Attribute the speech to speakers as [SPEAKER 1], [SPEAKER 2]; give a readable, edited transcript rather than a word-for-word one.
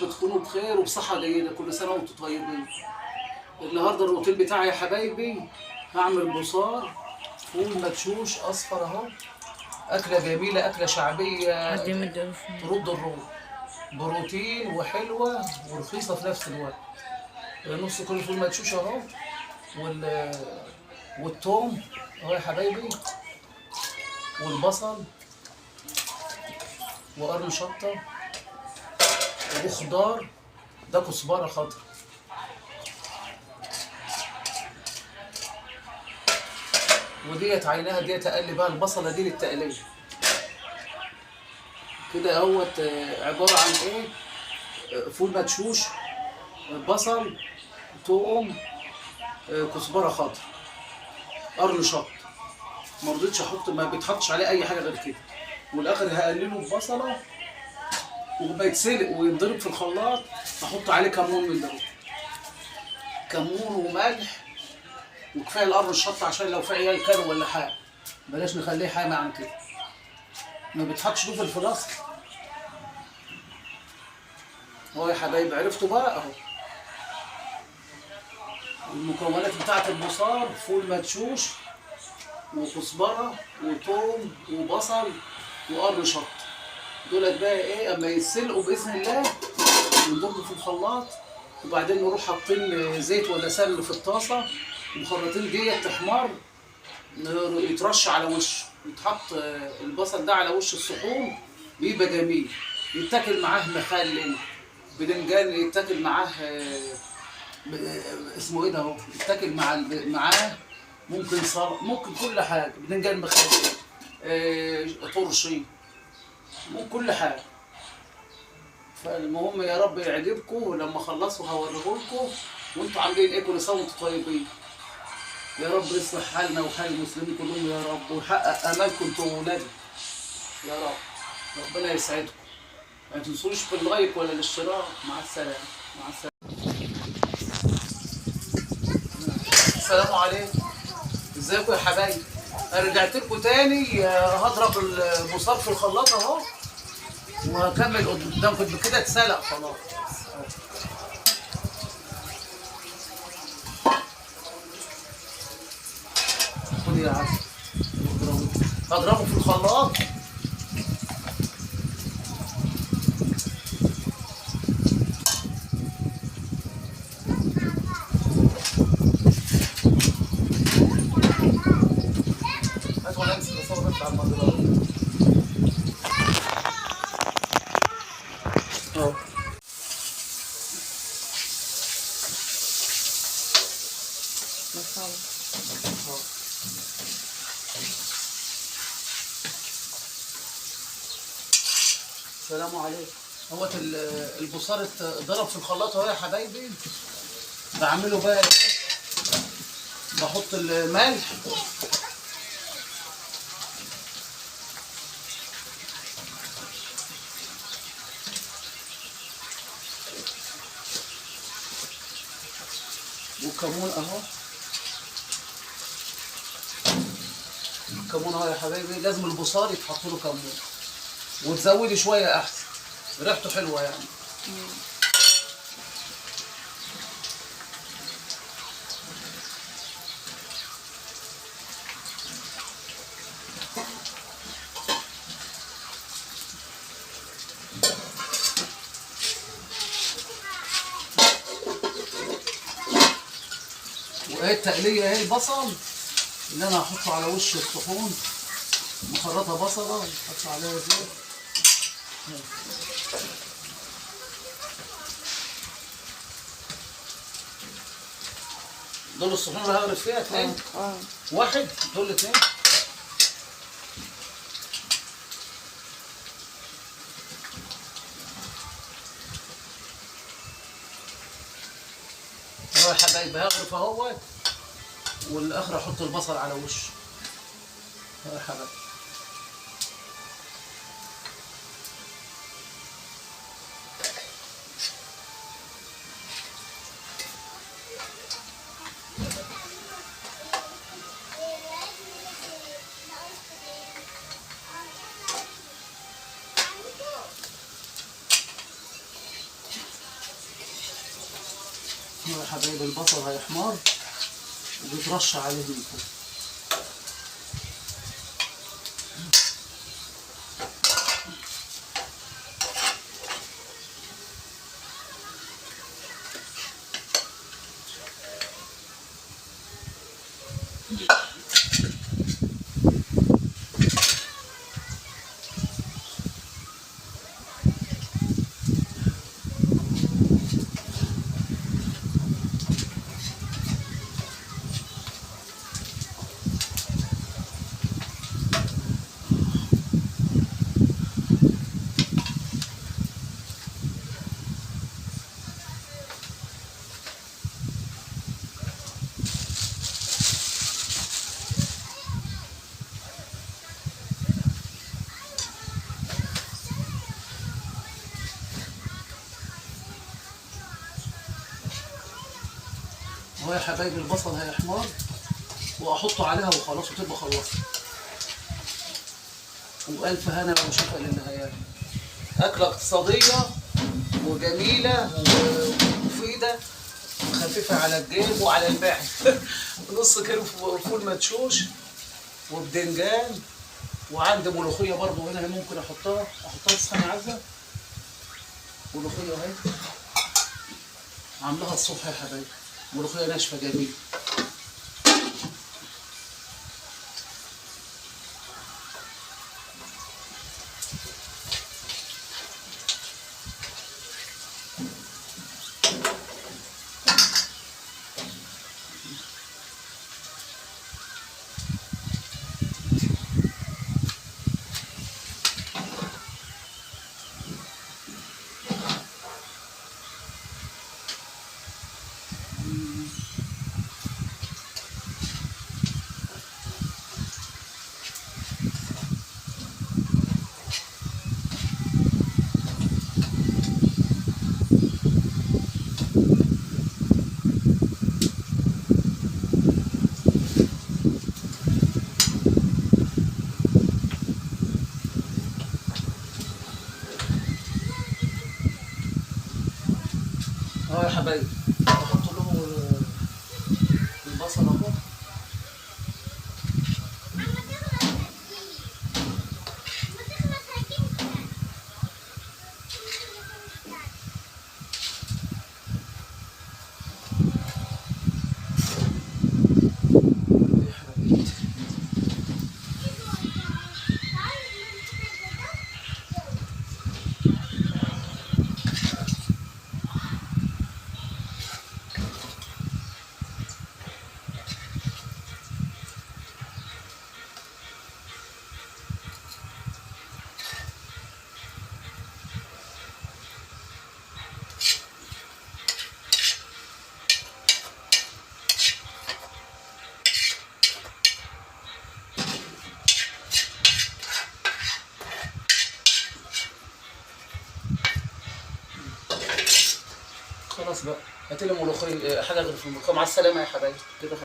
[SPEAKER 1] رب تكونوا بخير وبصحة جيدة، كل سنة وانتم طيبين. النهارده الروتين بتاعي يا حبايبي، هعمل بصار فول مدشوش أصفر أهو. أكلة جميلة، أكلة شعبية
[SPEAKER 2] قدم الدروس.
[SPEAKER 1] ترد الروح، بروتين وحلوة ورخيصة في نفس الوقت. نص كيلو فول مدشوش أهو، وال والثوم أهو يا حبايبي، والبصل وقرن شطة وخضار، ده كزبرة خضرا. وديت عينها ديت اقلبها، البصله دي للتقليه كده اهوت. عباره عن ايه؟ فول مدشوش، بصل، توم، كزبره خضرا، قرن شط. ما رضيتش احط، ما بيتحطش عليه اي حاجه غير كده. والاخر هقلله ببصله، وما يتسلق وينضرب في الخلاط، احط عليه كمون من ده، كمون وملح. وكفايه القرن الشط عشان لو في عيال كانوا ولا حاجه، بلاش نخليه حامي عن كده. ما بيتحطش له في الاصل. اهو يا حبايبي عرفتوا بقى اهو المكونات بتاعت البصار: فول مدشوش وكزبره وثوم وبصل وقرن شط. دولت بقى ايه اما يتسلقوا باذن الله ونضربوا في الخلاط، وبعدين نروح حاطين زيت ولا سمن في الطاسه، ومخرطين ديت تحمر، يترش على وشه، يتحط البصل ده على وش الصحون، بيبقى جميل. يتاكل معاه مخلل، بدنجان يتاكل معاه اسمه ايه ده اهو، يتاكل معاه ممكن صار، ممكن كل حاجه، بدنجان مخلل، طرشي، ممكن كل حاجه. فالمهم يا رب يعجبكم، ولما اخلصوا هوريهولكم وانتوا عاملين ايه. كل سنه وانتم طيبين. يا رب يصلح حالنا وحال المسلمين كلهم يا رب، ويحقق امالكم انتوا وولادي يا رب. ربنا يسعدكم. ما تنسوش باللايك ولا الاشتراك. مع السلامه. مع السلامه. السلام عليكم. ازيكم يا حبايبي؟ انا رجعت لكم تاني. هضرب البصار في الخلاط اهو، وهكمل قدامكم بكده. اتسلق خلاص. خد يا عسل. هضربه في الخلاط. هات وانا امسك اصور بس على المضرب اهو. السلام عليكم. اهوت البصار اتضرب في الخلاط اهو يا حبايبي. بعمله بقى ايه؟ بحط الملح والكمون اهو. الكمون اهو يا حبايبي، لازم البصار يتحط له كمون، وتزودي شويه احسن، ريحته حلوه يعني. وايه التقليه اهي، البصل اللي انا هحطه على وش الصحون، مخرطه بصله وحط عليها زيت. دول الصحون اللي هغرف فيها اتنين. واحد، دول اتنين. اهو يا حبايبي هغرف اهوت، والاخر احط البصل على وشه اهو يا حبايبي. يا حبايبي البصل هيحمر وبيترش عليه من فوق. اهو يا حبايبي البصل هيحمر واحطه عليها وخلاص وتبقى خلصت. والف هنا وشفا للي هياكل. اكله اقتصاديه وجميله ومفيده وخفيفه على الجيب وعلى المعده. نص كيلو فول مدشوش وبدنجان، وعندي ملوخيه برضو هنا ممكن احطها تسخن يا عزه. ملوخيه اهي عاملاها الصبح يا حبايبي، ملوخيه ناشفه جميله. اهو يا حبايبي احط له البصل اهو. خلاص بقى هاتلي ملوخيه حاجه غير في الملوخيه. مع السلامه يا حبايبي كده.